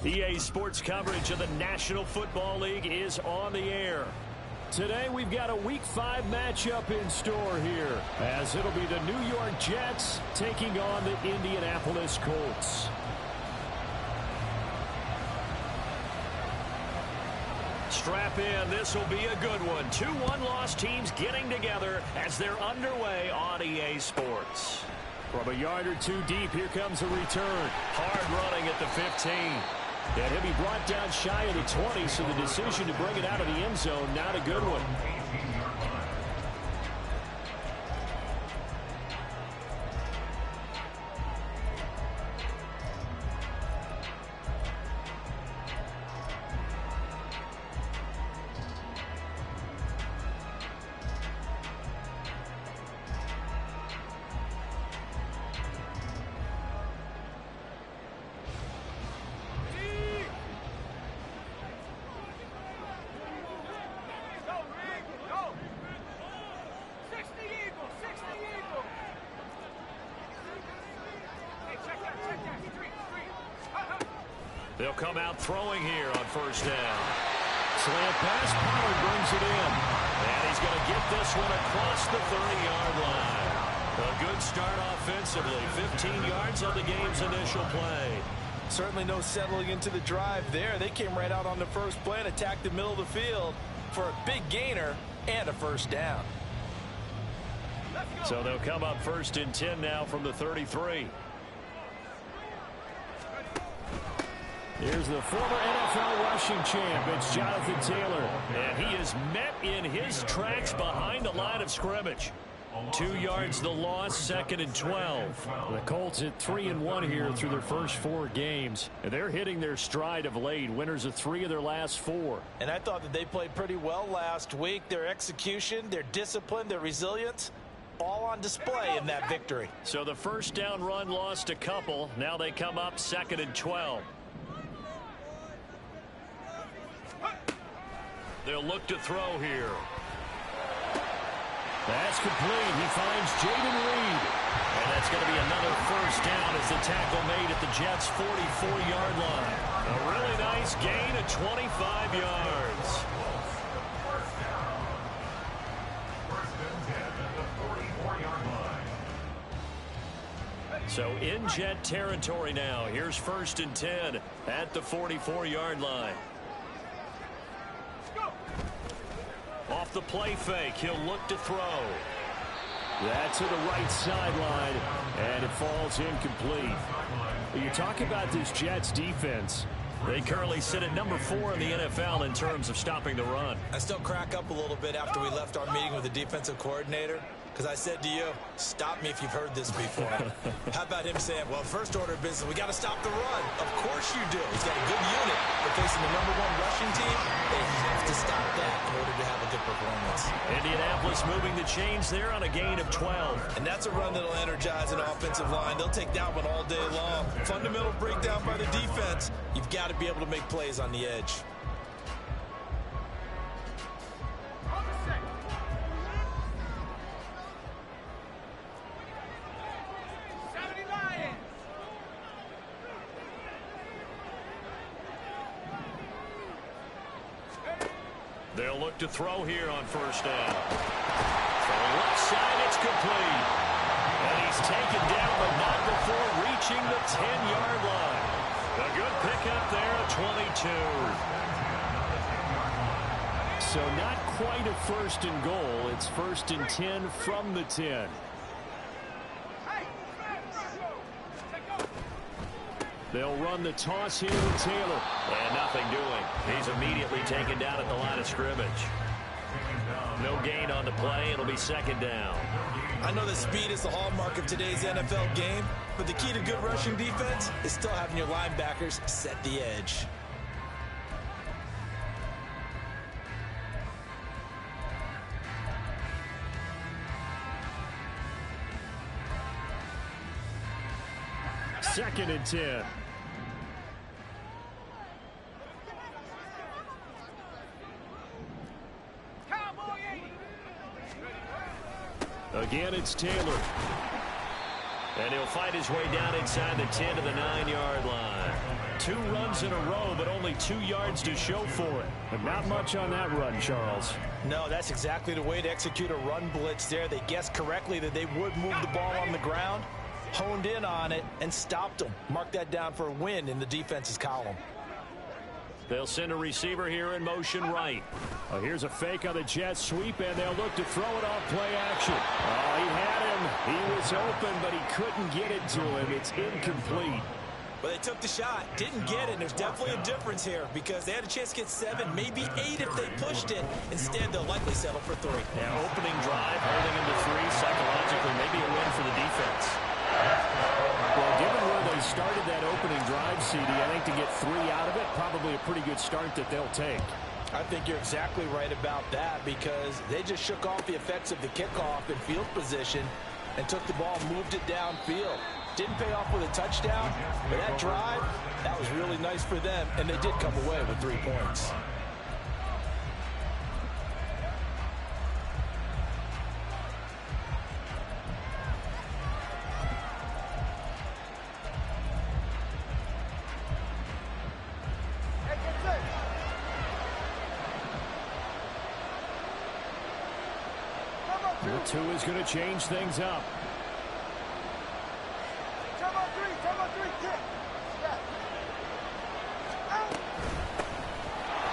EA Sports coverage of the National Football League is on the air. Today we've got a Week 5 matchup in store here, as it'll be the New York Jets taking on the Indianapolis Colts. Strap in, this will be a good one. 2 one-loss teams getting together as they're underway on EA Sports. From a yard or two deep, here comes a return. Hard running at the 15. And he'll be brought down shy of the 20, so the decision to bring it out of the end zone, not a good one. They'll come out throwing here on first down. Slant pass, Pollard brings it in. And he's going to get this one across the 30-yard line. A good start offensively. 15 yards on the game's initial play. Certainly no settling into the drive there. They came right out on the first play and attacked the middle of the field for a big gainer and a first down. So they'll come up first and 10 now from the 33. Here's the former NFL rushing champ. It's Jonathan Taylor. And he is met in his tracks behind the line of scrimmage. 2 yards the loss, 2nd and 12. The Colts at 3-1 here through their first 4 games. And they're hitting their stride of late. Winners of 3 of their last 4. And I thought that they played pretty well last week. Their execution, their discipline, their resilience, all on display in that victory. So the first down run lost a couple. Now they come up 2nd and 12. They'll look to throw here. That's complete. He finds Jaden Reed. And that's going to be another first down as the tackle made at the Jets' 44-yard line. A really nice gain of 25 yards. So in Jet territory now. Here's 1st and 10 at the 44-yard line. Off the play fake, he'll look to throw. That's to the right sideline, and it falls incomplete. You talk about this Jets defense. They currently sit at number 4 in the NFL in terms of stopping the run. I still crack up a little bit after we left our meeting with the defensive coordinator, because I said to you, stop me if you've heard this before. How about him saying, well, first order of business, we got to stop the run. Of course you do. He's got a good unit. But facing the #1 rushing team, they have to stop that in order to have a good performance. Indianapolis moving the chains there on a gain of 12. And that's a run that'll energize an offensive line. They'll take that one all day long. Fundamental breakdown by the defense. You've got to be able to make plays on the edge. They'll look to throw here on first down. From the left side, it's complete. And he's taken down, but not before reaching the 10-yard line. A good pickup there at 22. So not quite a 1st and goal. It's 1st and 10 from the 10. They'll run the toss here with Taylor. And nothing doing. He's immediately taken down at the line of scrimmage. No gain on the play. It'll be 2nd down. I know that speed is the hallmark of today's NFL game, but the key to good rushing defense is still having your linebackers set the edge. Second and 10. Again, it's Taylor. And he'll fight his way down inside the 10 to the 9-yard line. 2 runs in a row, but only 2 yards to show for it. But not much on that run, Charles. No, that's exactly the way to execute a run blitz there. They guessed correctly that they would move the ball on the ground, honed in on it, and stopped them. Mark that down for a win in the defense's column. They'll send a receiver here in motion right. Oh, here's a fake on the jet sweep, and they'll look to throw it off play action. Oh, he had him. He was open, but he couldn't get it to him. It's incomplete. But they took the shot, didn't get it. There's definitely a difference here because they had a chance to get 7, maybe 8 if they pushed it. Instead, they'll likely settle for 3. Yeah, opening drive, holding him to 3, psychologically, maybe a win for the defense. Well, given where they started that opening drive, CD, I think to get 3 out of it, probably a pretty good start that they'll take. I think you're exactly right about that because they just shook off the effects of the kickoff in field position and took the ball, moved it downfield. Didn't pay off with a touchdown, but that drive, that was really nice for them, and they did come away with 3 points. The 2 is going to change things up.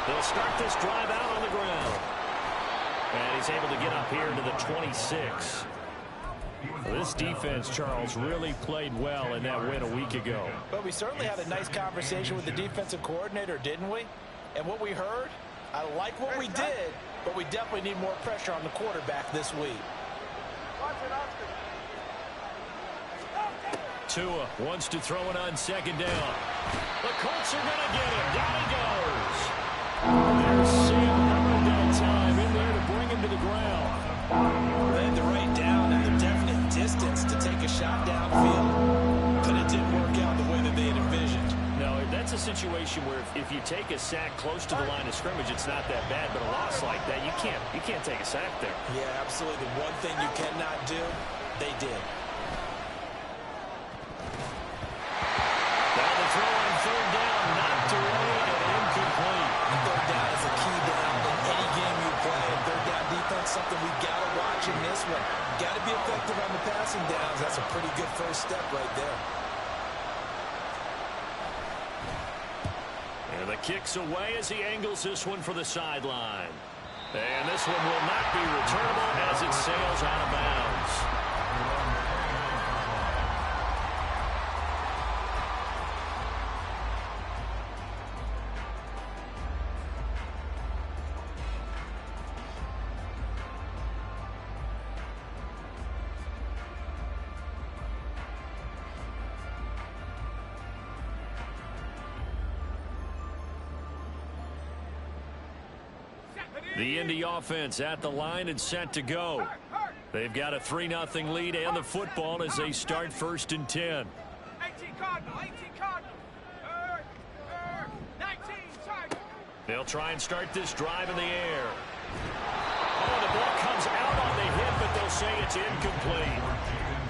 They'll start this drive out on the ground. And he's able to get up here to the 26. This defense, Charles, really played well in that win a week ago. But we certainly had a nice conversation with the defensive coordinator, didn't we? And what we heard, I like what we did, but we definitely need more pressure on the quarterback this week. Tua wants to throw it on 2nd down. The Colts are going to get him. Down he goes. There's Sam Hubbard that time in there to bring him to the ground. They had the right down and the definite distance to take a shot downfield, but it didn't work out the way that they had envisioned. No, that's a situation where if you take a sack close to the line of scrimmage, it's not that bad, but a loss like that, you can't take a sack there. Yeah, absolutely. The one thing you cannot do, they did. Now the throw on 3rd down, knocked away and incomplete. 3rd down is a key down in any game you play. And 3rd down defense, something we got to watch in this one. Got to be effective on the passing downs. That's a pretty good first step right there. And the kick's away as he angles this one for the sideline. And this one will not be returnable as it sails out of bounds. The Indy offense at the line and set to go. They've got a 3-0 lead and the football as they start 1st and 10. 18 Cardinal, 18 Cardinal. 19 Tiger. They'll try and start this drive in the air. Oh, the ball comes out on the hit, but they'll say it's incomplete.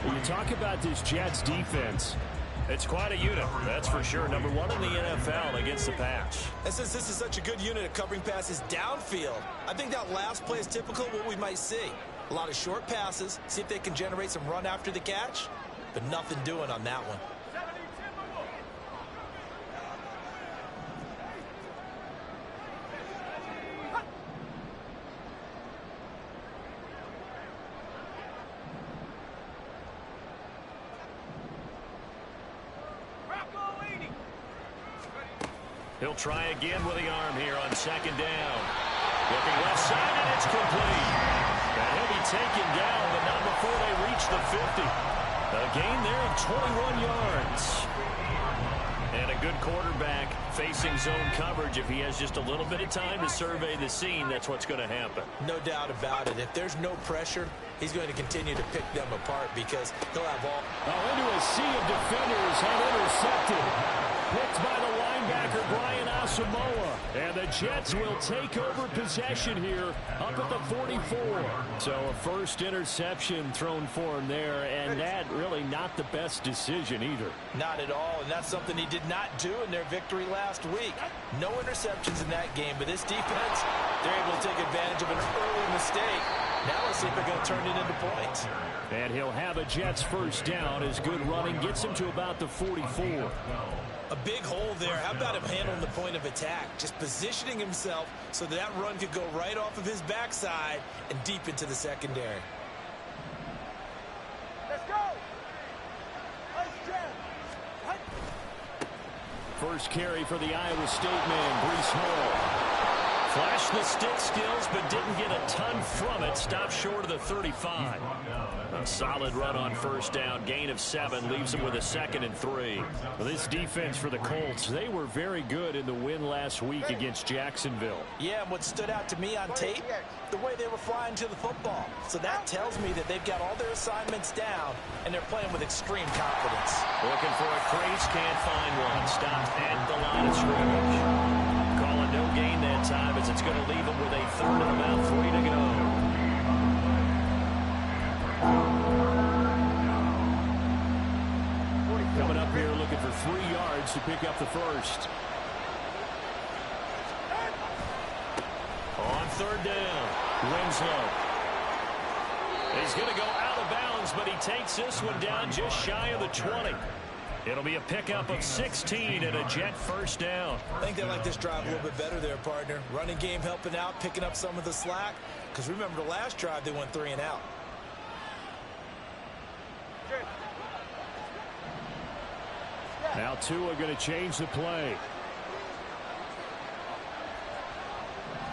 When you talk about this Jets defense, it's quite a unit, that's for sure. Number 1 in the NFL against the pass. And since this is such a good unit at covering passes downfield, I think that last play is typical of what we might see. A lot of short passes, see if they can generate some run after the catch, but nothing doing on that one. He'll try again with the arm here on 2nd down. Looking left side, and it's complete. And he'll be taken down, but not before they reach the 50. A gain there of 21 yards. And a good quarterback facing zone coverage. If he has just a little bit of time to survey the scene, that's what's going to happen. No doubt about it. If there's no pressure, he's going to continue to pick them apart because he'll have all... Into a sea of defenders and intercepted. Picked by the linebacker, Brian Asamoah. And the Jets will take over possession here up at the 44. So a first interception thrown for him there, and that really not the best decision either. Not at all, and that's something he did not do in their victory last week. No interceptions in that game, but this defense, they're able to take advantage of an early mistake. Now let's see if they're going to turn it into points. And he'll have a Jets first down as good running gets him to about the 44. A big hole there. How about him handling the point of attack? Just positioning himself so that run could go right off of his backside and deep into the secondary. Let's go. First carry for the Iowa State man, Breece Hall. Flashed the stick skills, but didn't get a ton from it. Stopped short of the 35. A solid run on first down. Gain of 7 leaves them with a 2nd and 3. Well, this defense for the Colts, they were very good in the win last week against Jacksonville. Yeah, and what stood out to me on tape, the way they were flying to the football. So that tells me that they've got all their assignments down, and they're playing with extreme confidence. Looking for a crease, can't find one. Stopped at the line of scrimmage. Calling no gain that time as it's going to leave them with a 3rd and about 3 to go. Coming up here looking for 3 yards to pick up the first. On 3rd down, Winslow. He's going to go out of bounds, but he takes this one down just shy of the 20. It'll be a pickup of 16 and a Jet first down. I think they like this drive a little bit better there, partner. Running game helping out, picking up some of the slack. Because remember the last drive, they went 3 and out. Now Tua going to change the play.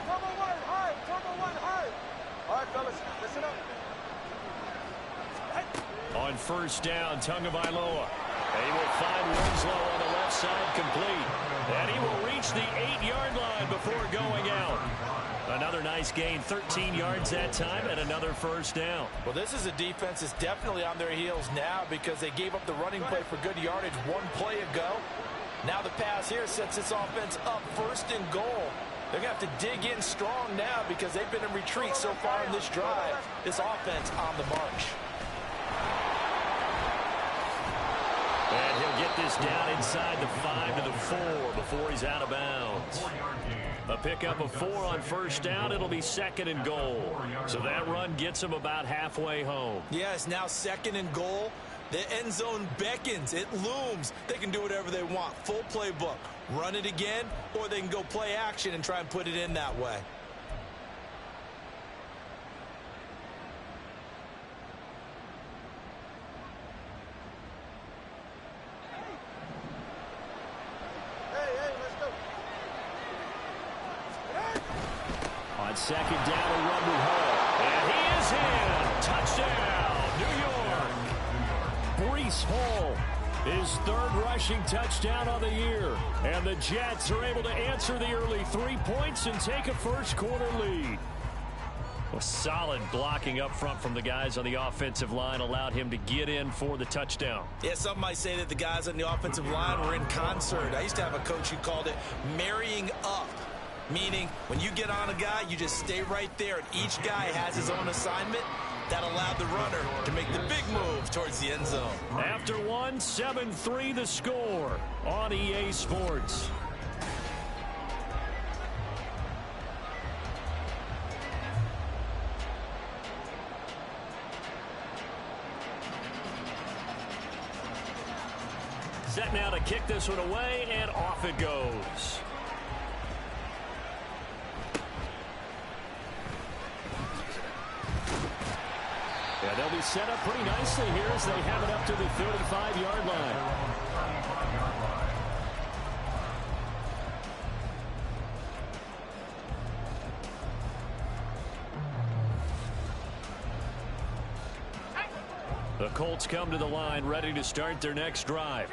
Turbo one high. All right, fellas, listen up. On first down, Tagovailoa. He will find Winslow on the left side complete. And he will reach the 8-yard line before going out. Another nice gain, 13 yards that time, and another first down. Well, this is a defense that's definitely on their heels now because they gave up the running play for good yardage 1 play ago. Now the pass here sets this offense up 1st and goal. They're going to have to dig in strong now because they've been in retreat so far in this drive. This offense on the march. And he'll get this down inside the 5 to the 4 before he's out of bounds. A pickup of 4 on first down. It'll be 2nd and goal. So that run gets him about halfway home. Yeah, it's now 2nd and goal. The end zone beckons. It looms. They can do whatever they want. Full playbook. Run it again, or they can go play action and try and put it in that way. On 2nd down, a run with Hall. And he is in. Touchdown, New York. Breece Hall, his 3rd rushing touchdown of the year. And the Jets are able to answer the early 3 points and take a first-quarter lead. Well, solid blocking up front from the guys on the offensive line allowed him to get in for the touchdown. Yeah, some might say that the guys on the offensive line were in concert. I used to have a coach who called it marrying up. Meaning, when you get on a guy, you just stay right there, and each guy has his own assignment. That allowed the runner to make the big move towards the end zone. After 1, 7-3 the score on EA Sports. Set now to kick this one away, and off it goes. Yeah, they'll be set up pretty nicely here as they have it up to the 35-yard line. The Colts come to the line ready to start their next drive.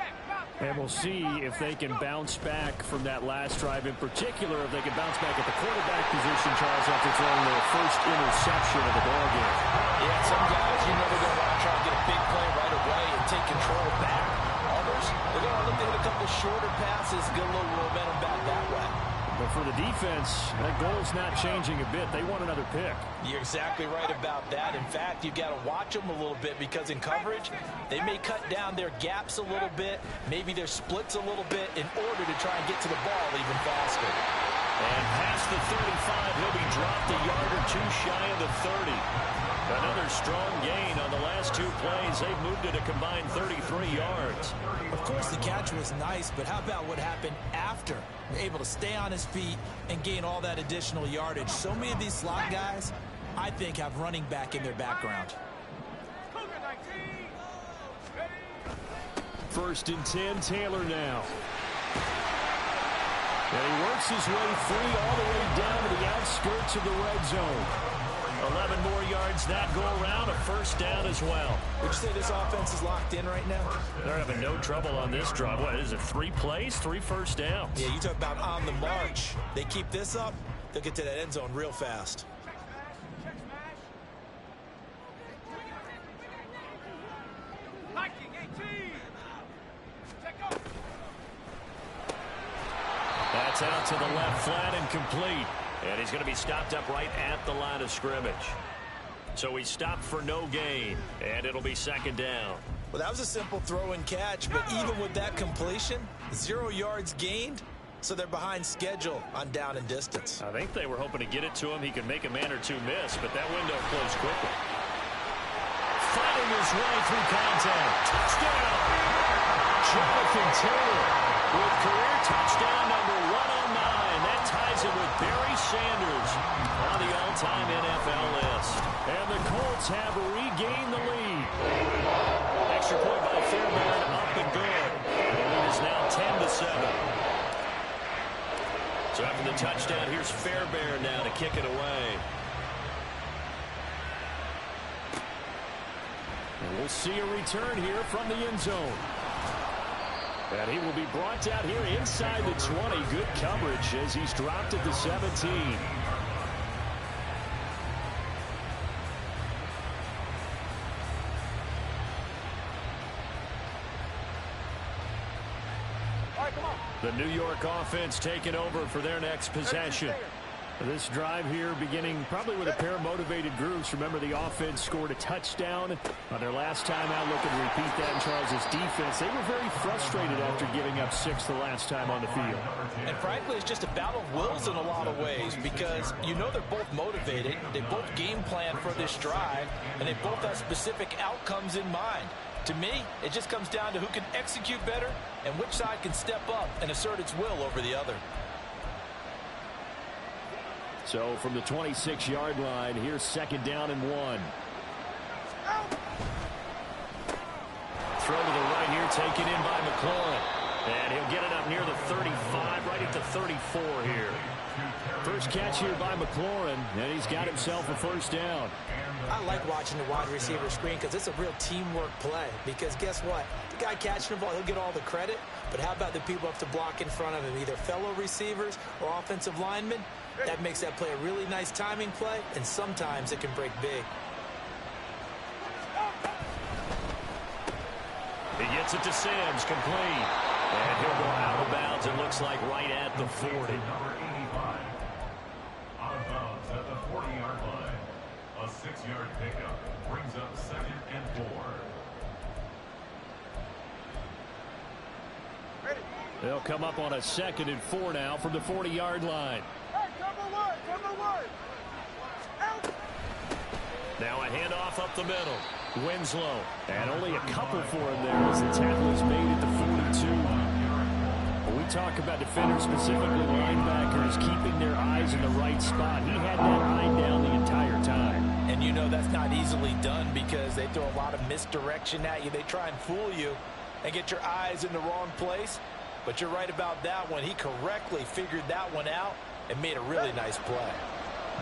And we'll see if they can bounce back from that last drive, in particular if they can bounce back at the quarterback position, Charles, after throwing their first interception of the ballgame. Yeah, some guys, you know, they're going to want to try and get a big play right away and take control back. Others, they're going to look to hit a couple shorter passes, get a little momentum back that way. But for the defense, that goal's not changing a bit. They want another pick. You're exactly right about that. In fact, you've got to watch them a little bit because in coverage, they may cut down their gaps a little bit, maybe their splits a little bit in order to try and get to the ball even faster. And past the 35, he'll be dropped a yard or two shy of the 30. Another strong gain on the last two plays. They've moved it a combined 33 yards. Of course, the catch was nice, but how about what happened after? Able to stay on his feet and gain all that additional yardage. So many of these slot guys, I think, have running back in their background. First and 10, Taylor now. And he works his way free all the way down to the outskirts of the red zone. 11 more yards that go around, a first down as well. Would you say this offense is locked in right now? They're having no trouble on this drive. What is it, 3 plays, 3 first downs? Yeah, you talk about on the march. They keep this up, they'll get to that end zone real fast. That's out to the left flat and complete. And he's going to be stopped up right at the line of scrimmage. So he stopped for no gain, and it'll be second down. Well, that was a simple throw and catch, but even with that completion, 0 yards gained, so they're behind schedule on down and distance. I think they were hoping to get it to him. He could make a man or two miss, but that window closed quickly. Fighting his way through contact. Touchdown! Jonathan Taylor with career touchdown number 109. That ties him with Barry Sanders on the all-time NFL list. And the Colts have regained the lead. Extra point by Fairbairn, up and good. The lead is now 10-7. So after the touchdown, here's Fairbairn now to kick it away. And we'll see a return here from the end zone. And he will be brought down here inside the 20. Good coverage as he's dropped at the 17. The New York offense taking over for their next possession. This drive here beginning probably with a pair of motivated groups. Remember, the offense scored a touchdown on their last time out. Looking to repeat that in Charles's defense. They were very frustrated after giving up 6 the last time on the field. And frankly, it's just a battle of wills in a lot of ways because you know they're both motivated. They both game plan for this drive, and they both have specific outcomes in mind. To me, it just comes down to who can execute better and which side can step up and assert its will over the other. So from the 26-yard line, here's second down and 1. Throw to the right here, taken in by McLaurin. And he'll get it up near the 35, right at the 34 here. First catch here by McLaurin, and he's got himself a first down. I like watching the wide receiver screen because it's a real teamwork play. Because guess what? The guy catching the ball, he'll get all the credit. But how about the people up to block in front of him, either fellow receivers or offensive linemen? That makes that play a really nice timing play, and sometimes it can break big. He gets it to Sims, complete. And he'll go out of bounds, it looks like right at the 40. Number 85, out of bounds at the 40-yard line. A 6-yard pickup brings up second and 4. They'll come up on a second and 4 now from the 40-yard line. Number one. Now a handoff up the middle. Winslow. And only a couple for him there as the tackle is made at the 42. When we talk about defenders, specifically linebackers, keeping their eyes in the right spot. He had that eye down the entire time. And you know that's not easily done because they throw a lot of misdirection at you. They try and fool you and get your eyes in the wrong place. But you're right about that one. He correctly figured that one out and made a really nice play.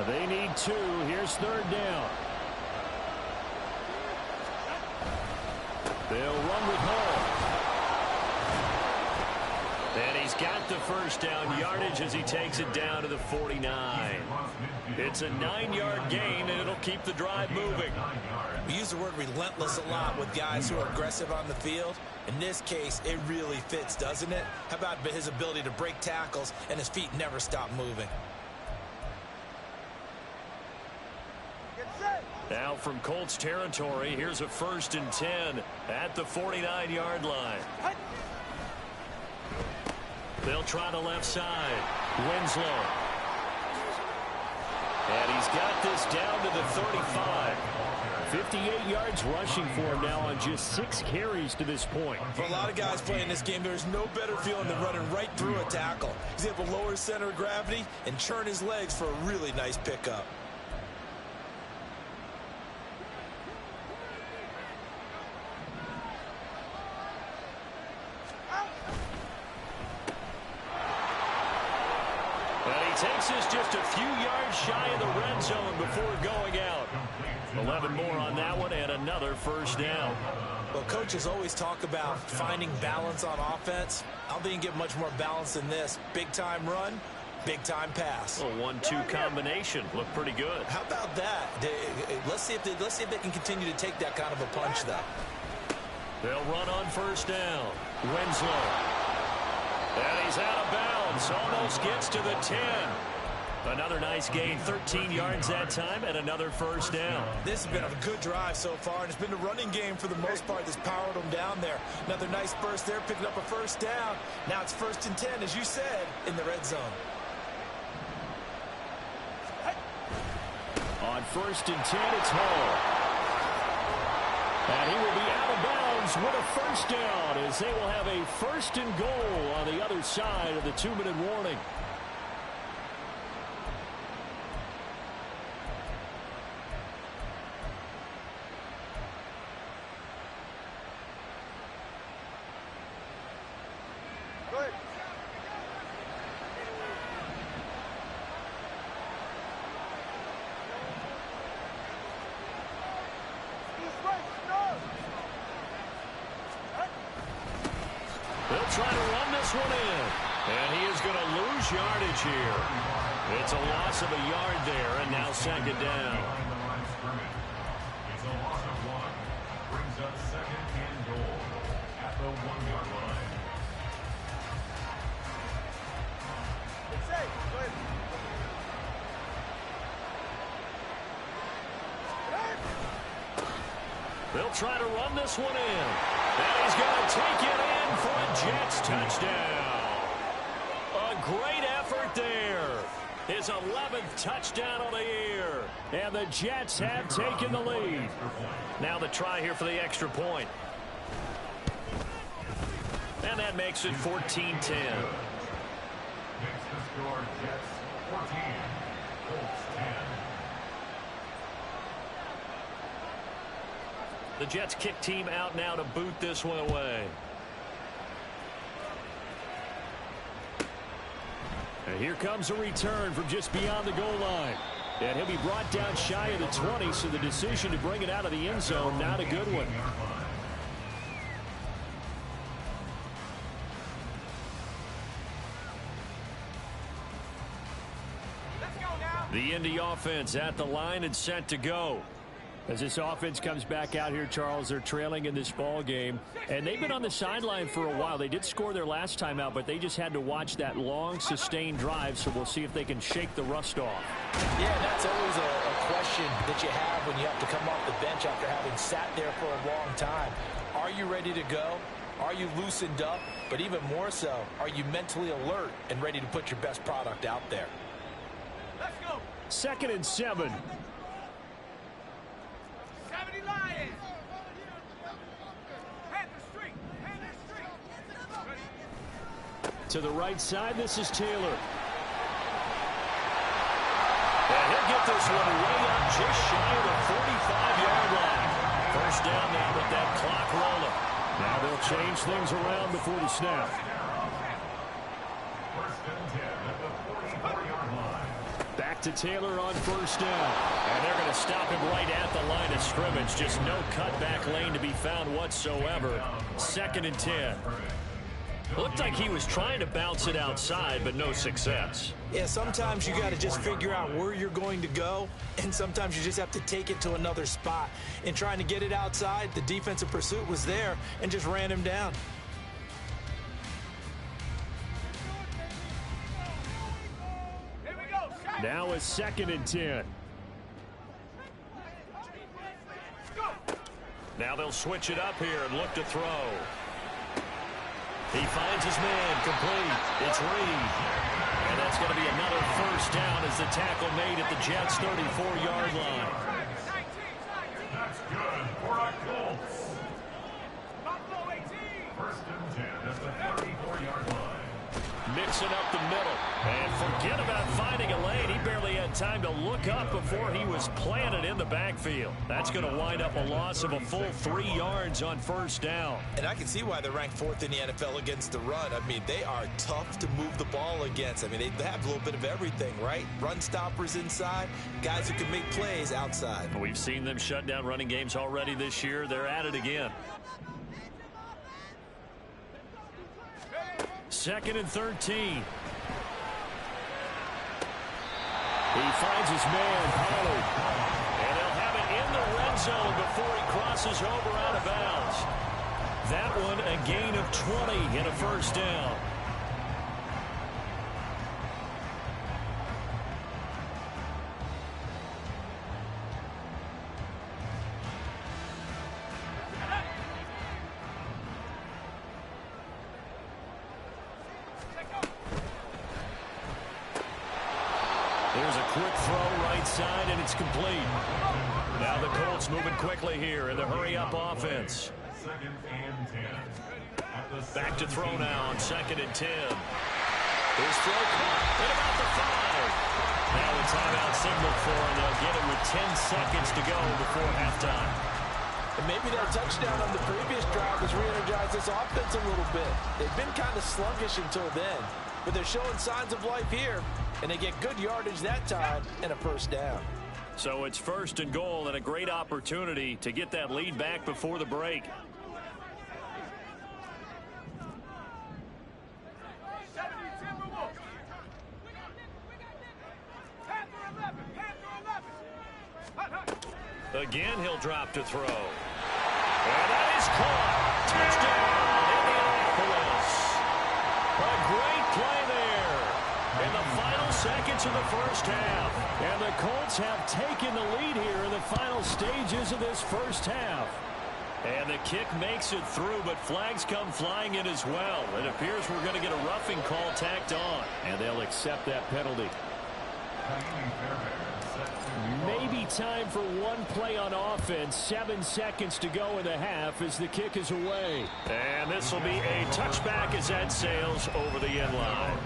They need 2. Here's third down. They'll run with Hall. And he's got the first down yardage as he takes it down to the 49. It's a 9-yard gain, and it'll keep the drive moving. We use the word relentless a lot with guys who are aggressive on the field. In this case, it really fits, doesn't it? How about his ability to break tackles and his feet never stop moving? Now from Colts territory, here's a 1st and 10 at the 49-yard line. They'll try the left side. Winslow. And he's got this down to the 35. 58 yards rushing for him now on just 6 carries to this point. For a lot of guys playing this game, there's no better feeling than running right through a tackle. He's able to lower his center of gravity and churn his legs for a really nice pickup. Takes us just a few yards shy of the red zone before going out. 11 more on that one and another first down. Well, coaches always talk about finding balance on offense. I don't think you can get much more balance than this. Big-time run, big-time pass. A 1-2 combination. Looked pretty good. How about that? Let's see if they can continue to take that kind of a punch, though. They'll run on first down. Winslow. And he's out of bounds. Almost gets to the 10. Another nice gain. 13 yards that time and another first down. This has been a good drive so far, and it's been the running game for the most part that's powered them down there. Another nice burst there, picking up a first down. Now it's 1st and 10, as you said, in the red zone. On 1st and 10, it's Hall. And he will be out of bounds with a first down as they will have a 1st and goal on the other side of the 2-minute warning. Try to run this one in. And he is going to lose yardage here. It's a loss of a yard there, and now 2nd down. It's a loss of 1. Brings up 2nd and goal at the 1-yard line. It's safe. Go ahead. They'll try to run this one in. And he's going to take it in for a Jets touchdown. A great effort there. His 11th touchdown of the year. And the Jets have taken the lead. Now the try here for the extra point. And that makes it 14-10. Makes the score Jets 14, Colts 10. The Jets kick team out now to boot this one away. And here comes a return from just beyond the goal line. And he'll be brought down shy of the 20, so the decision to bring it out of the end zone, not a good one. The Indy offense at the line and set to go. As this offense comes back out here, Charles, they're trailing in this ball game, and they've been on the sideline for a while. They did score their last time out, but they just had to watch that long, sustained drive, so we'll see if they can shake the rust off. Yeah, that's always a question that you have when you have to come off the bench after having sat there for a long time. Are you ready to go? Are you loosened up? But even more so, are you mentally alert and ready to put your best product out there? Let's go. 2nd and 7. To the right side, this is Taylor. And he'll get this one way up just shy of the 45-yard line. First down now with that clock rolling. Now they'll change things around before the snap. 1st and 10 at the 44-yard line. Back to Taylor on first down. And they're going to stop him right at the line of scrimmage. Just no cutback lane to be found whatsoever. 2nd and 10. Looked like he was trying to bounce it outside, but no success. Yeah, sometimes you got to just figure out where you're going to go, and sometimes you just have to take it to another spot. In trying to get it outside, the defensive pursuit was there and just ran him down. Now it's 2nd and 10. Now they'll switch it up here and look to throw. He finds his man complete. It's Reed. And that's going to be another first down as the tackle made at the Jets' 34-yard line. That's good for a Colts. First and 10 at the 34-yard line. Mixing up the middle. And forget about finding a lane. He barely had time to look up before he was planted in the backfield. That's going to wind up a loss of a full 3 yards on first down. And I can see why they're ranked 4th in the NFL against the run. I mean, they are tough to move the ball against. I mean, they have a little bit of everything, right? Run stoppers inside, guys who can make plays outside. We've seen them shut down running games already this year. They're at it again. 2nd and 13. He finds his man, Pollard. And they'll have it in the red zone before he crosses over out of bounds. That one a gain of 20 and a first down. There's a quick throw right side, and it's complete. Now the Colts moving quickly here in the hurry-up offense. 2nd and 10. Back to throw now on 2nd and 10. His throw caught at about the 5. Now the timeout signal for him. They'll get it with 10 seconds to go before halftime. And maybe that touchdown on the previous drive has re-energized this offense a little bit. They've been kind of sluggish until then, but they're showing signs of life here, and they get good yardage that time and a first down. So it's 1st and goal and a great opportunity to get that lead back before the break. Again, he'll drop to throw. And that is caught. Touchdown, Indianapolis. A great play there in the final seconds of the first half. And the Colts have taken the lead here in the final stages of this first half. And the kick makes it through, but flags come flying in as well. It appears we're going to get a roughing call tacked on. And they'll accept that penalty. Maybe time for one play on offense. 7 seconds to go in the half as the kick is away. And this will be a touchback as that sails over the end line.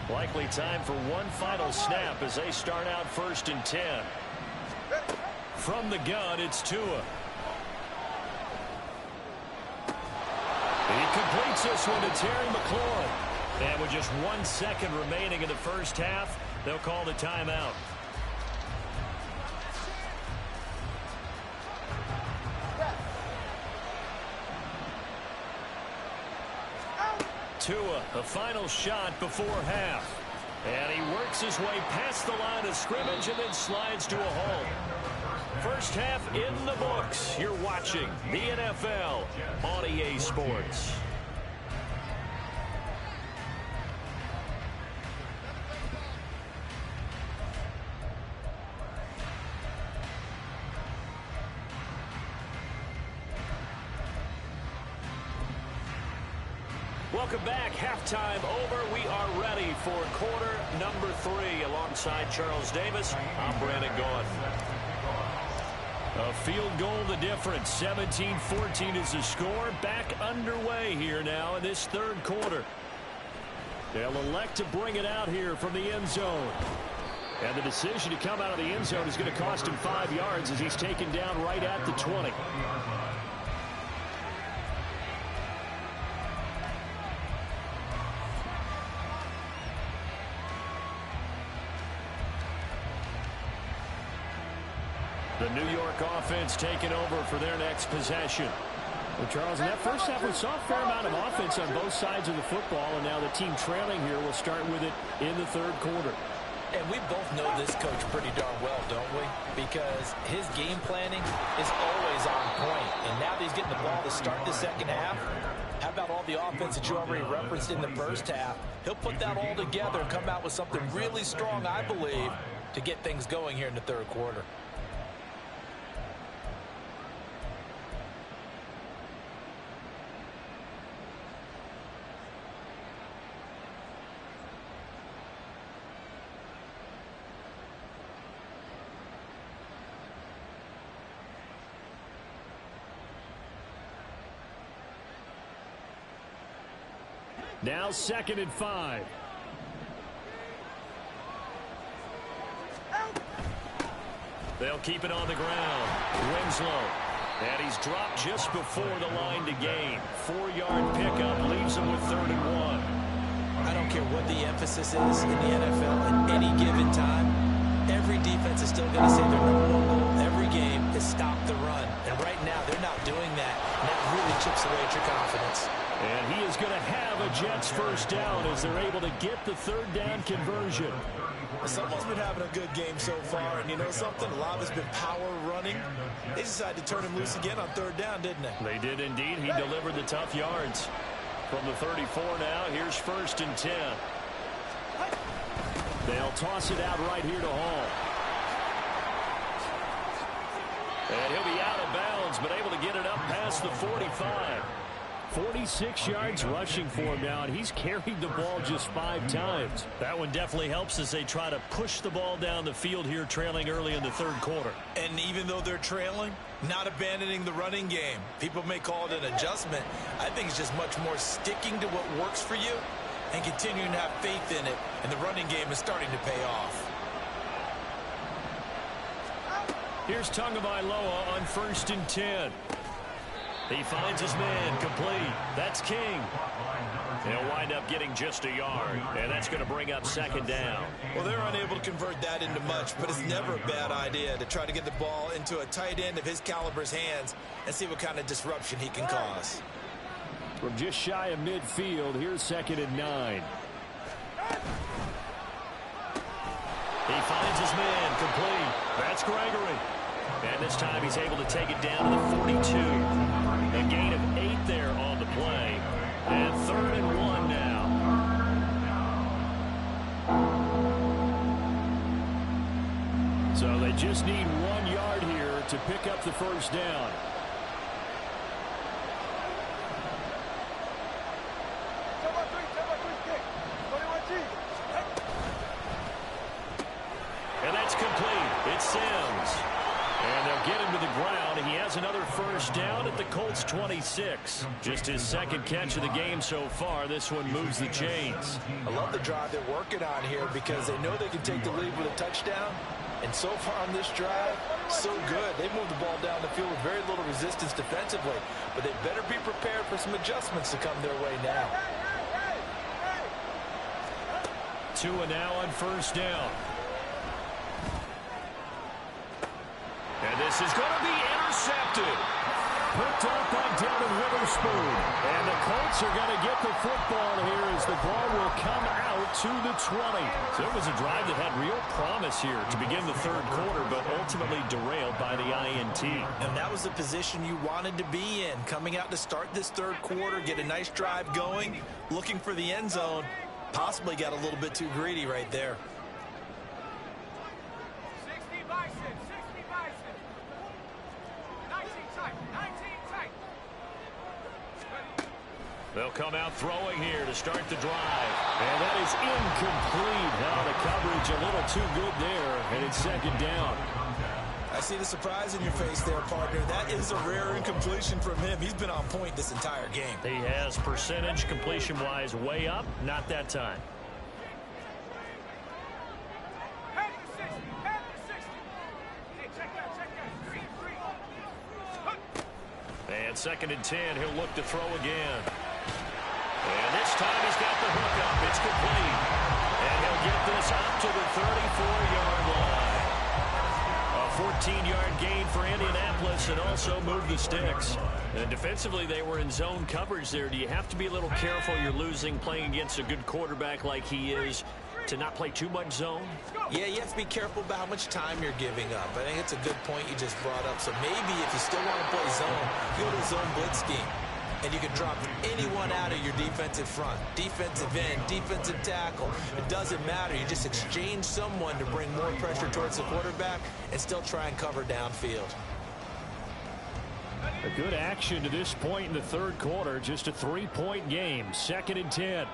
Likely time for one final snap as they start out 1st and 10. From the gun, it's Tua. He completes this one to Terry McLaurin. And with just 1 second remaining in the first half, they'll call the timeout. Tua, a final shot before half. And he works his way past the line of scrimmage and then slides to a hole. First half in the books. You're watching the NFL on EA Sports. Welcome back. Halftime over. We are ready for quarter number 3. Alongside Charles Davis, I'm Brandon Gaudin. A field goal the difference. 17-14 is the score. Back underway here now in this third quarter. They'll elect to bring it out here from the end zone. And the decision to come out of the end zone is going to cost him 5 yards as he's taken down right at the 20. The New York offense taking over for their next possession. Well, Charles, in that first half, we saw a fair amount of offense on both sides of the football, and now the team trailing here will start with it in the third quarter. And we both know this coach pretty darn well, don't we? Because his game planning is always on point. And now that he's getting the ball to start the second half, how about all the offense that you already referenced in the first half? He'll put that all together and come out with something really strong, I believe, to get things going here in the third quarter. Now 2nd and 5. They'll keep it on the ground. Winslow. And he's dropped just before the line to gain. 4-yard pickup leaves him with 3rd and 1. I don't care what the emphasis is in the NFL at any given time. Every defense is still going to say their number one goal every game is stop the run. And right now, they're not doing that. And that really chips away at your confidence. And he is going to have a Jets first down as they're able to get the 3rd down conversion. Someone's been having a good game so far, and you know something? A lot of it's been power running. They decided to turn him loose again on 3rd down, didn't they? They did indeed. He delivered the tough yards. From the 34 now, here's 1st and 10. They'll toss it out right here to Hall. And he'll be out of bounds, but able to get it up past the 45. 46 yards rushing for him now, and he's carried the ball just 5 times. That one definitely helps as they try to push the ball down the field here, trailing early in the 3rd quarter. And even though they're trailing, not abandoning the running game. People may call it an adjustment. I think it's just much more sticking to what works for you and continuing to have faith in it. And the running game is starting to pay off. Here's Tagovailoa on 1st and 10. He finds his man complete. That's King. He'll wind up getting just a yard, and that's going to bring up 2nd down. Well, they're unable to convert that into much, but it's never a bad idea to try to get the ball into a tight end of his caliber's hands and see what kind of disruption he can cause. From just shy of midfield, here's 2nd and 9. He finds his man complete. That's Gregory. And this time he's able to take it down to the 42. A gain of 8 there on the play. And 3rd and 1 now. So they just need 1 yard here to pick up the first down. And that's complete. It's Sims. And they'll get him to the ground. He has another first down at the Colts 26. Just his 2nd catch of the game so far. This one moves the chains. I love the drive they're working on here because they know they can take the lead with a touchdown. And so far on this drive, so good. They moved the ball down the field with very little resistance defensively. But they better be prepared for some adjustments to come their way now. Tua now on 1st down. And this is going to be intercepted. Picked up by Devin Witherspoon. And the Colts are going to get the football here as the ball will come out to the 20. So it was a drive that had real promise here to begin the 3rd quarter, but ultimately derailed by the INT. And that was the position you wanted to be in. Coming out to start this 3rd quarter, get a nice drive going, looking for the end zone. Possibly got a little bit too greedy right there. 60 Bison, 60 Bison. 19 tight, 19 tight. They'll come out throwing here to start the drive. And that is incomplete. Now the coverage a little too good there, and it's 2nd down. I see the surprise in your face there, partner. That is a rare incompletion from him. He's been on point this entire game. He has percentage completion-wise way up. Not that time. Head to 60, head to 60. Hey, check that. Green. And 2nd and 10, he'll look to throw again. And this time he's got the hook up. It's complete. And he'll get this up to the 34-yard line. A 14-yard gain for Indianapolis and also move the sticks. And defensively, they were in zone coverage there. Do you have to be a little careful? You're losing playing against a good quarterback like he is to not play too much zone? Yeah, you have to be careful about how much time you're giving up. I think it's a good point you just brought up. So maybe if you still want to play zone, go to zone blitz scheme. And you can drop anyone out of your defensive front. Defensive end, defensive tackle. It doesn't matter. You just exchange someone to bring more pressure towards the quarterback and still try and cover downfield. A good action to this point in the third quarter. Just a 3-point game. 2nd and 10.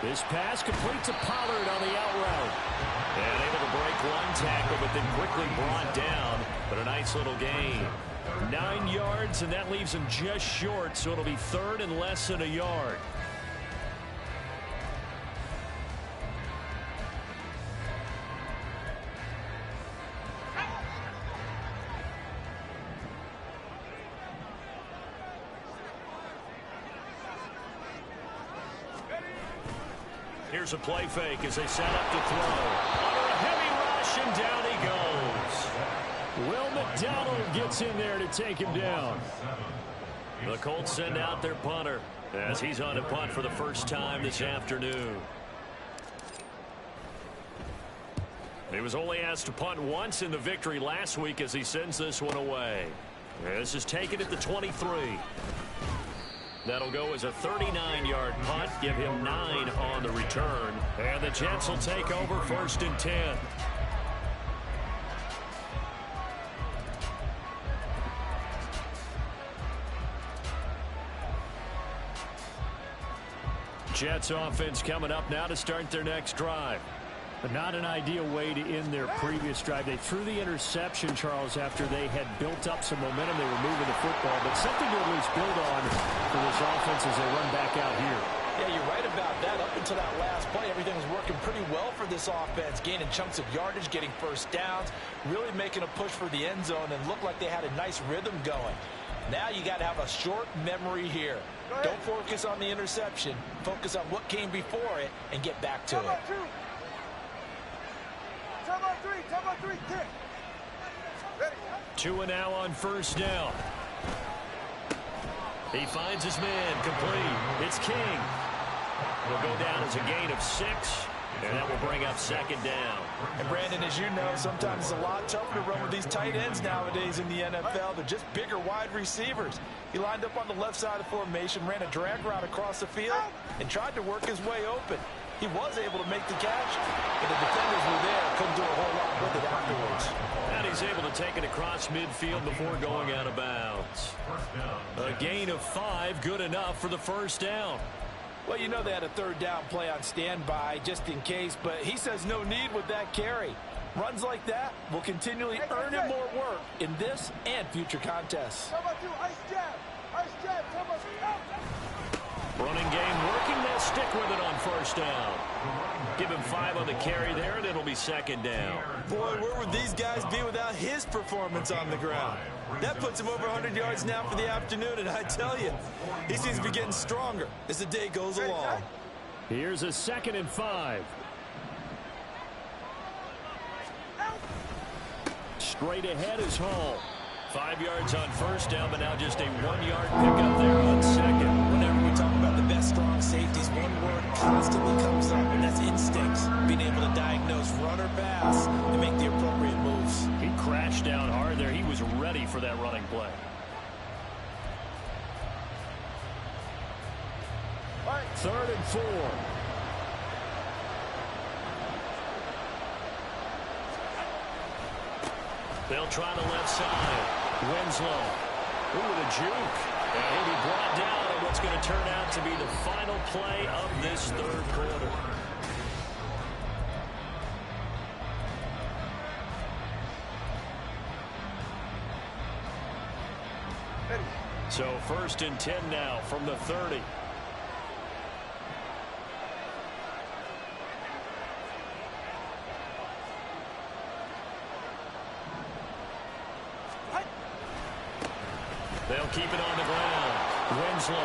This pass complete to Pollard on the out route. And able to break one tackle, but then quickly brought down. But a nice little gain. 9 yards, and that leaves him just short, so it'll be 3rd and less than a yard. Here's a play fake as they set up to throw. Under a heavy rush, and down he goes. Will McDonald gets in there to take him down. The Colts send out their punter as he's on to punt for the first time this afternoon. He was only asked to punt once in the victory last week as he sends this one away. This is taken at the 23. That'll go as a 39-yard punt, give him 9 on the return. And the Jets will take over 1st and 10. Jets offense coming up now to start their next drive. But not an ideal way to end their previous drive. They threw the interception, Charles, after they had built up some momentum. They were moving the football, but something to at least build on for this offense as they run back out here. Yeah, you're right about that. Up until that last play, everything was working pretty well for this offense, gaining chunks of yardage, getting first downs, really making a push for the end zone, and looked like they had a nice rhythm going. Now you got to have a short memory here. Don't focus on the interception. Focus on what came before it and get back to it. 2 and now on 1st down. He finds his man complete. It's King. Will go down as a gain of 6, and that will bring up 2nd down. And Brandon, as you know, sometimes it's a lot tougher to run with these tight ends nowadays in the NFL. They're just bigger wide receivers. He lined up on the left side of the formation, ran a drag route across the field, and tried to work his way open. He was able to make the catch, but the defenders were there. Couldn't do a whole lot with it afterwards. And he's able to take it across midfield before going out of bounds. A gain of 5, good enough for the 1st down. Well, you know they had a 3rd down play on standby just in case, but he says no need with that carry. Runs like that will continually earn him more work in this and future contests. Running game working. They'll stick with it on 1st down. Give him 5 on the carry there, and it'll be 2nd down. Boy, where would these guys be without his performance on the ground? That puts him over 100 yards now for the afternoon, and I tell you, he seems to be getting stronger as the day goes along. Here's a 2nd and 5. Straight ahead is Hall. 5 yards on 1st down, but now just a 1-yard pickup there on 2nd. Whenever we talk about the best strong safeties, one word constantly comes up, and that's instincts. Being able to diagnose run or pass and make the appropriate moves. He crashed down hard there. He was ready for that running play. All right, 3rd and 4. They'll try the left side. Winslow. Ooh, the juke. And he'll be brought down on what's going to turn out to be the final play of this 3rd quarter. So 1st and 10 now from the 30. They'll keep it on the ground. Winslow.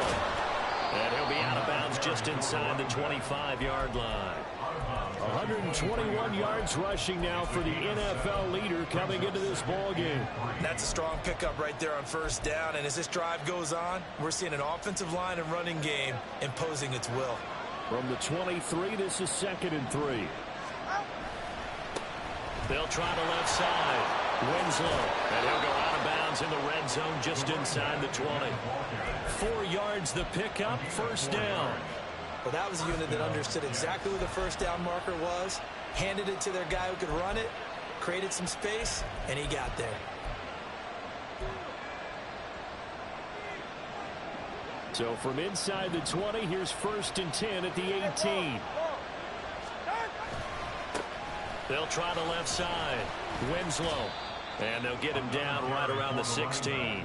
And he'll be out of bounds just inside the 25-yard line. 121 yards rushing now for the NFL leader coming into this ball game. That's a strong pickup right there on first down. And as this drive goes on, we're seeing an offensive line and running game imposing its will. From the 23, this is 2nd and 3. They'll try the left side. Winslow. And he'll go out of bounds in the red zone just inside the 20. 4 yards the pickup, first down. Well, that was a unit that understood exactly where the first down marker was, handed it to their guy who could run it, created some space, and he got there. So from inside the 20, here's 1st and 10 at the 18. They'll try the left side. Winslow. And they'll get him down right around the 16.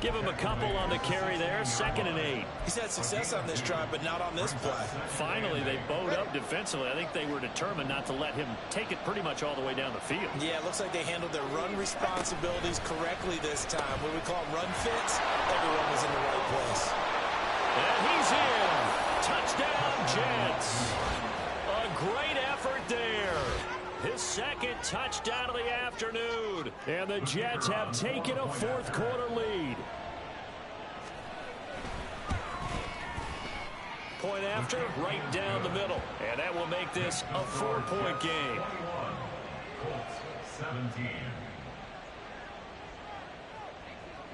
Give him a couple on the carry there. 2nd and 8. He's had success on this drive, but not on this play. Finally, they bowed up defensively. I think they were determined not to let him take it pretty much all the way down the field. Yeah, it looks like they handled their run responsibilities correctly this time. What we call run fits, everyone was in the right place. And he's in. Touchdown, Jets. A great effort there. His 2nd touchdown of the afternoon. And the Jets have taken a 4th quarter lead. Point after, right down the middle. And that will make this a 4-point game. 21, Colts 17.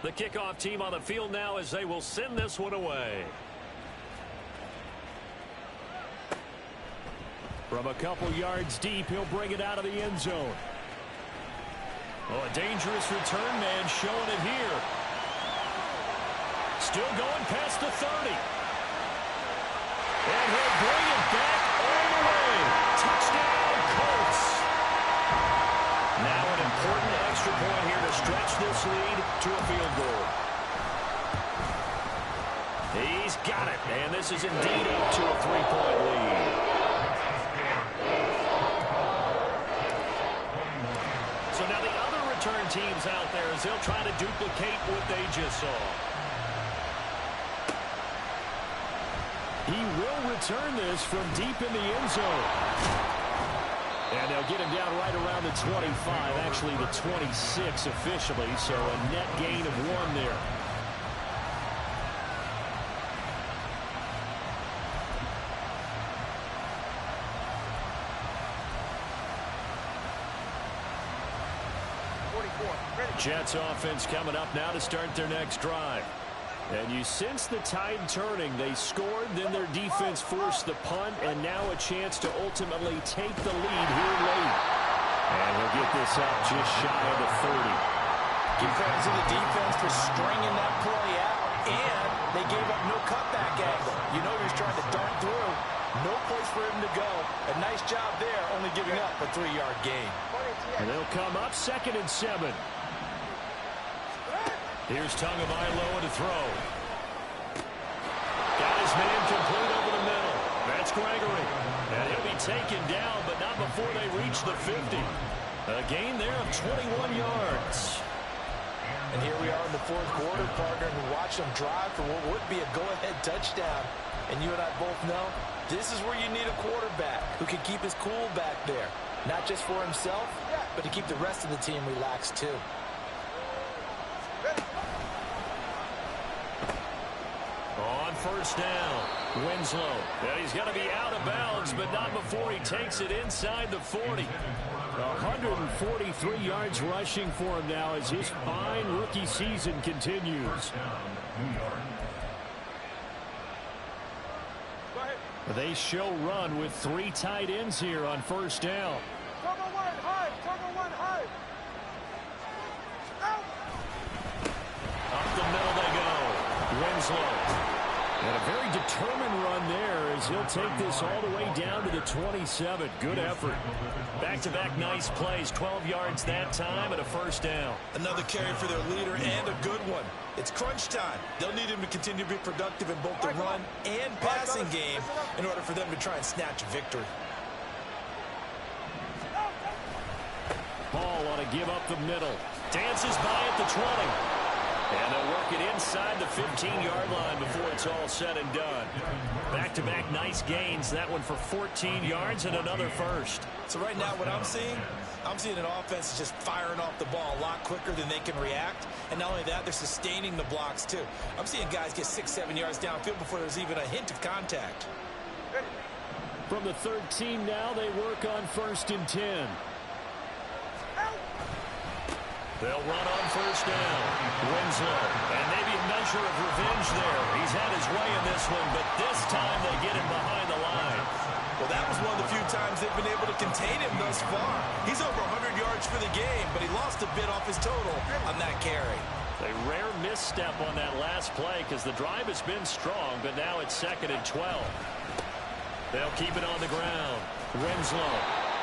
The kickoff team on the field now as they will send this one away. From a couple yards deep, he'll bring it out of the end zone. Oh, a dangerous return man showing it here. Still going past the 30. And he'll bring it back all the way. Touchdown, Colts. Now an important extra point here to stretch this lead to a field goal. He's got it, and this is indeed up to a 3-point lead. So now the other return teams out there as they'll try to duplicate what they just saw. He will return this from deep in the end zone. And they'll get him down right around the 25, actually the 26 officially, so a net gain of 1 there. Jets offense coming up now to start their next drive. And you sense the tide turning. They scored, then their defense forced the punt, and now a chance to ultimately take the lead here late. And he'll get this up just shy of the 30. Give credit to the defense for stringing that play out, and they gave up no cutback angle. You know he was trying to dart through. No place for him to go. A nice job there, only giving up a 3-yard gain. And they'll come up 2nd and 7. Here's Tagovailoa to throw. Got his man complete over the middle. That's Gregory. And he'll be taken down, but not before they reach the 50. A gain there of 21 yards. And here we are in the 4th quarter, partner, and watch them drive for what would be a go-ahead touchdown. And you and I both know this is where you need a quarterback who can keep his cool back there. Not just for himself, but to keep the rest of the team relaxed too. On first down, Winslow. And he's going to be out of bounds, but not before he takes it inside the 40. 143 yards rushing for him now as his fine rookie season continues. They show run with 3 tight ends here on first down. Cover 1 high. Cover 1 high. Out. Up the middle they go. Winslow. And a very determined run there as he'll take this all the way down to the 27. Good effort. Back-to-back nice plays. 12 yards that time and a first down. Another carry for their leader and a good one. It's crunch time. They'll need him to continue to be productive in both the run and passing game in order for them to try and snatch a victory. Hall ought to give up the middle. Dances by at the 20. And they'll work it inside the 15-yard line before it's all said and done. Back-to-back nice gains. That one for 14 yards and another first. So right now what I'm seeing an offense that's just firing off the ball a lot quicker than they can react. And not only that, they're sustaining the blocks too. I'm seeing guys get 6-7 yards downfield before there's even a hint of contact. From the 13 now, they work on 1st and 10. They'll run on 1st down. Winslow. And maybe a measure of revenge there. He's had his way in this one, but this time they get him behind the line. Well, that was one of the few times they've been able to contain him thus far. He's over 100 yards for the game, but he lost a bit off his total on that carry. A rare misstep on that last play because the drive has been strong, but now it's 2nd and 12. They'll keep it on the ground. Winslow.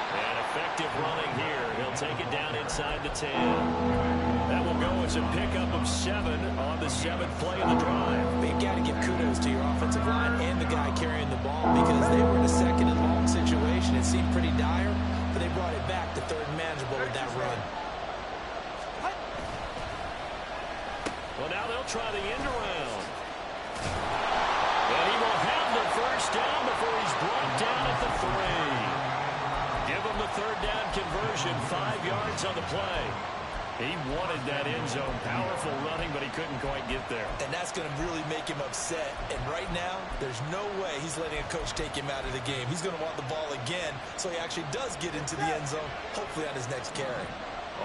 And effective running here. He'll take it down inside the 10. That will go as a pickup of 7 on the 7th play of the drive. But you've got to give kudos to your offensive line and the guy carrying the ball because they were in a 2nd and long situation. It seemed pretty dire, but they brought it back to 3rd and manageable with that run. Well, now they'll try the end around. And he will have the 1st down before he's brought down at the 3. Give him the 3rd down conversion, 5 yards on the play. He wanted that end zone. Powerful running, but he couldn't quite get there. And that's going to really make him upset. And right now, there's no way he's letting a coach take him out of the game. He's going to want the ball again, so he actually does get into the end zone, hopefully on his next carry.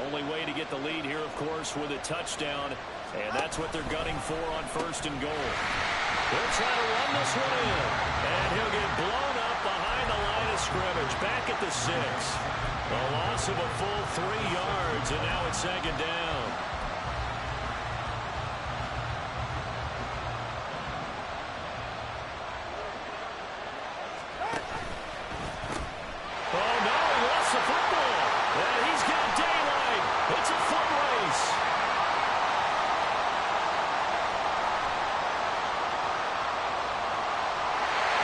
Only way to get the lead here, of course, with a touchdown. And that's what they're gunning for on 1st and goal. They'll try to run this one in. And he'll get blown up behind the line of scrimmage. Back at the 6. A loss of a full 3 yards, and now it's 2nd down. Oh, no, he lost the football. And he's got daylight. It's a foot race.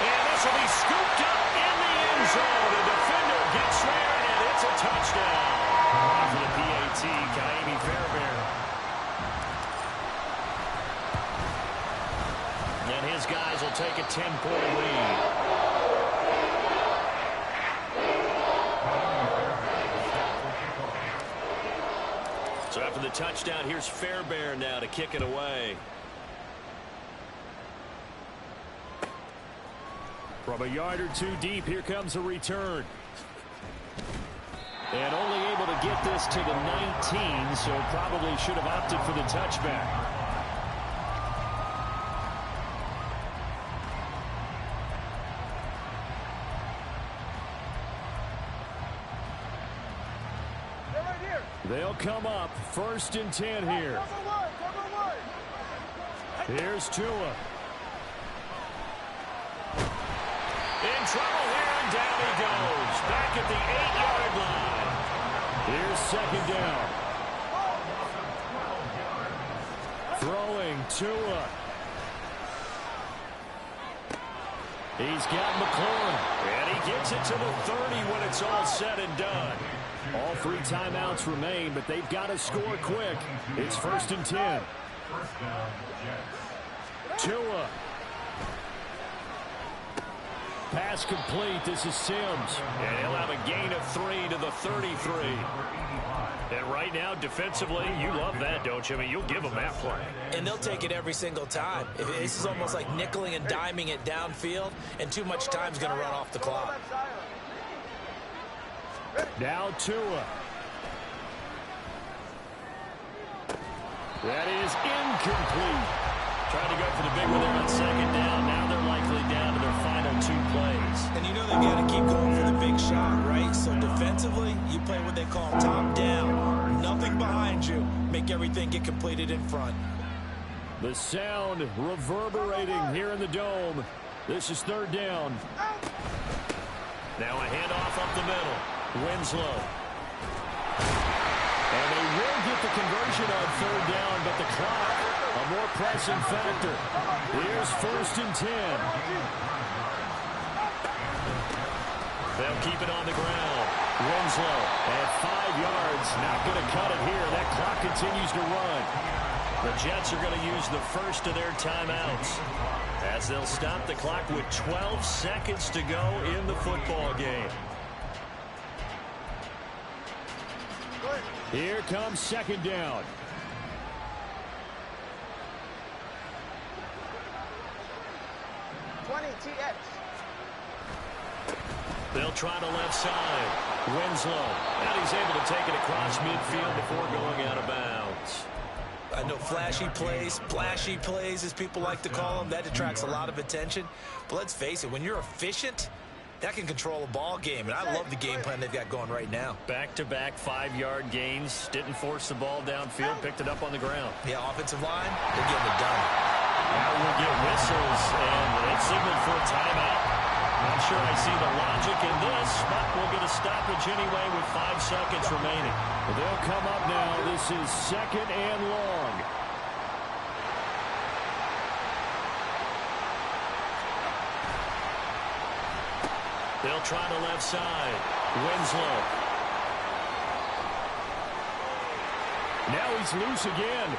And this will be scooped up in the end zone. The defender gets there, and it's a touchdown. For the PAT, Kaimi Fairbairn. And his guys will take a 10-point lead. So after the touchdown, here's Fairbairn now to kick it away. From a yard or 2 deep, here comes a return. And only able to get this to the 19, so probably should have opted for the touchback. They're right here. They'll come up 1st and 10 here. Double wide. Here's Tua. In trouble here, and down he goes. Back at the 8-yard line. Here's 2nd down. Throwing Tua. He's got McLaurin. And he gets it to the 30 when it's all said and done. All 3 timeouts remain, but they've got to score quick. It's 1st and 10. Tua. Pass complete. This is Sims. And he'll have a gain of 3 to the 33. And right now, defensively, you love that, don't you? I mean, you'll give them that play. And they'll take it every single time. This is almost like nickeling and diming it downfield, and too much time's going to run off the clock. Now Tua. That is incomplete. Trying to go for the big one there on 2nd down. Now they're likely down to their final 2 plays. And you know they've got to keep going for the big shot, right? So defensively, you play what they call top down. Nothing behind you. Make everything get completed in front. The sound reverberating here in the dome. This is 3rd down. Now a handoff up the middle. Winslow. And they will get the conversion on 3rd down, but the clock, a more pressing factor. Here's 1st and 10. They'll keep it on the ground. Winslow at 5 yards. Not going to cut it here. That clock continues to run. The Jets are going to use the first of their timeouts as they'll stop the clock with 12 seconds to go in the football game. Here comes second down. They'll try to left side. Winslow. And he's able to take it across midfield before going out of bounds. I know flashy plays, as people like to call them, that attracts a lot of attention. But let's face it, when you're efficient, that can control a ball game. And I love the game plan they've got going right now. Back-to-back 5-yard gains. Didn't force the ball downfield. Picked it up on the ground. Yeah, offensive line, they're getting it done. Now we'll get whistles, and it's signaled for a timeout. Not sure I see the logic in this, but we'll get a stoppage anyway with 5 seconds remaining. Well, they'll come up now. This is second and long. They'll try the left side. Winslow. Now he's loose again.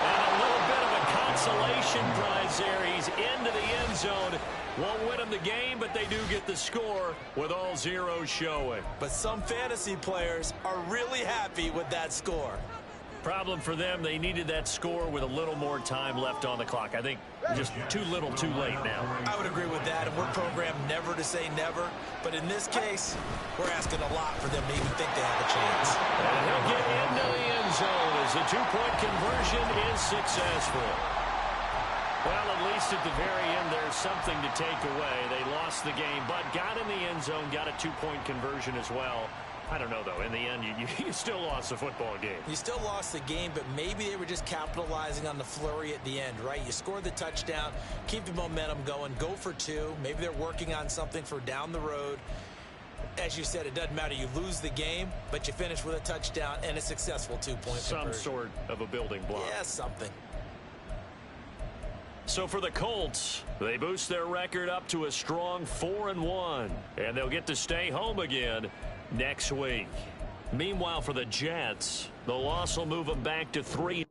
And a little bit of a consolation prize there. He's into the end zone. Won't win them the game, but they do get the score with all zeros showing. But some fantasy players are really happy with that score. Problem for them, they needed that score with a little more time left on the clock. I think just too little too late now. I would agree with that, and we're programmed never to say never. But in this case, we're asking a lot for them to even think they have a chance. And he'll get into the end zone as the two-point conversion is successful. Well, at least at the very end, there's something to take away. They lost the game, but got in the end zone, got a two-point conversion as well. I don't know, though. In the end, you still lost the football game. You still lost the game, but maybe they were just capitalizing on the flurry at the end, right? You scored the touchdown, keep the momentum going, go for 2. Maybe they're working on something for down the road. As you said, it doesn't matter. You lose the game, but you finish with a touchdown and a successful two-point conversion. Some sort of a building block. Yeah, something. So for the Colts, they boost their record up to a strong 4-1, and they'll get to stay home again next week. Meanwhile, for the Jets, the loss will move them back to 3.